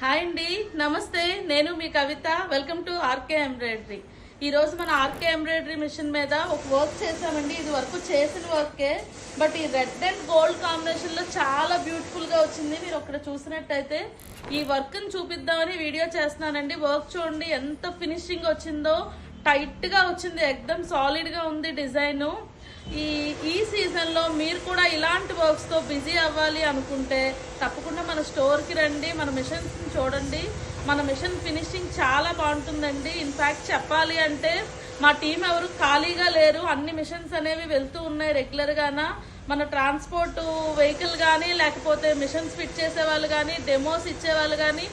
Hi అండి, నమస్తే. నేను మీ Kavitha. Welcome to RK embroidery. ఈ రోజు మన ఆర్కే ఎంబ్రాయిడరీ మిషన్ మీద ఒక వర్క్ చేసామండి. ఇది వరకు చేసిన వర్కే, బట్ ఈ రెడ్ అండ్ గోల్డ్ కాంబినేషన్ లో చాలా బ్యూటిఫుల్ గా వచ్చింది. మీరు ఒకటి చూసినట్టయితే ఈ వర్క్ ని చూపిద్దామని వీడియో చేస్తున్నానండి. వర్క్ చూడండి ఎంత ఫినిషింగ్ వచ్చిందో. టైట్ గా వచ్చింది, ఎక్దమ్ సాలిడ్ గా ఉంది డిజైన్. ఈ సీజన్ లో మీరు కూడా ఇలాంటి వర్క్స్ తో బిజీ అవ్వాలి అనుకుంటే తప్పకుండా మన స్టోర్ కి రండి. మన మిషన్స్ చూడండి. మన మిషన్ ఫినిషింగ్ చాలా బాగుంటుందండి. ఇన్ఫాక్ట్ చెప్పాలి అంటే మా టీం ఎవరు ఖాళీగా లేరు. అన్ని మిషన్స్ అనేవి వెళ్తూ ఉన్నాయి రెగ్యులర్ గానా. మన ట్రాన్స్పోర్ట్ వెహికల్ కానీ లేకపోతే మిషన్స్ ఫిట్ చేసే వాళ్ళు కానీ డెమోస్ ఇచ్చేవాళ్ళు కానీ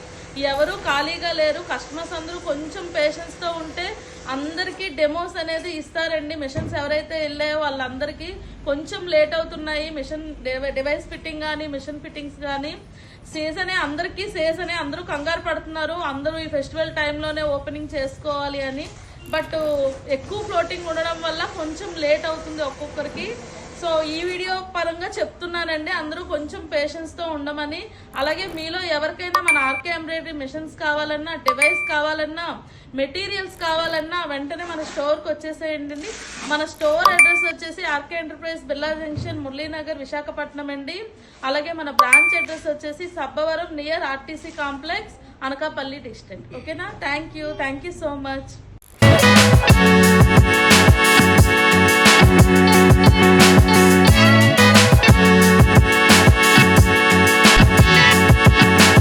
ఎవరు ఖాళీగా లేరు. కస్టమర్స్ అందరూ కొంచెం పేషెన్స్ తో ఉంటే అందరికీ డెమోస్ అనేది ఇస్తారండి. మిషన్స్ ఎవరైతే వెళ్ళాయో వాళ్ళందరికీ కొంచెం లేట్ అవుతున్నాయి మిషన్ డివైస్ ఫిట్టింగ్ కానీ మిషన్ ఫిట్టింగ్స్ కానీ. అందరికీ సీజనే, అందరూ కంగారు పడుతున్నారు. అందరూ ఈ ఫెస్టివల్ టైంలోనే ఓపెనింగ్ చేసుకోవాలి అని. బట్ ఎక్కువ ఫ్లోటింగ్ ఉండడం వల్ల కొంచెం లేట్ అవుతుంది ఒక్కొక్కరికి. సో ఈ వీడియో పరంగా చెప్తున్నానండి, అందరూ కొంచెం పేషెన్స్తో ఉండమని. అలాగే మీలో ఎవరికైనా మన ఆర్కే ఎంబ్రాయిడరీ మిషన్స్ కావాలన్నా, డివైస్ కావాలన్నా, మెటీరియల్స్ కావాలన్నా వెంటనే మన స్టోర్కి వచ్చేసేయండి. మన స్టోర్ అడ్రస్ వచ్చేసి RK enterprise Birla junction, Muralinagar, Visakhapatnam అండి. అలాగే మన బ్రాంచ్ అడ్రస్ వచ్చేసి Sabbavaram near RTC complex, Anakapalli district. ఓకేనా? Thank you so much.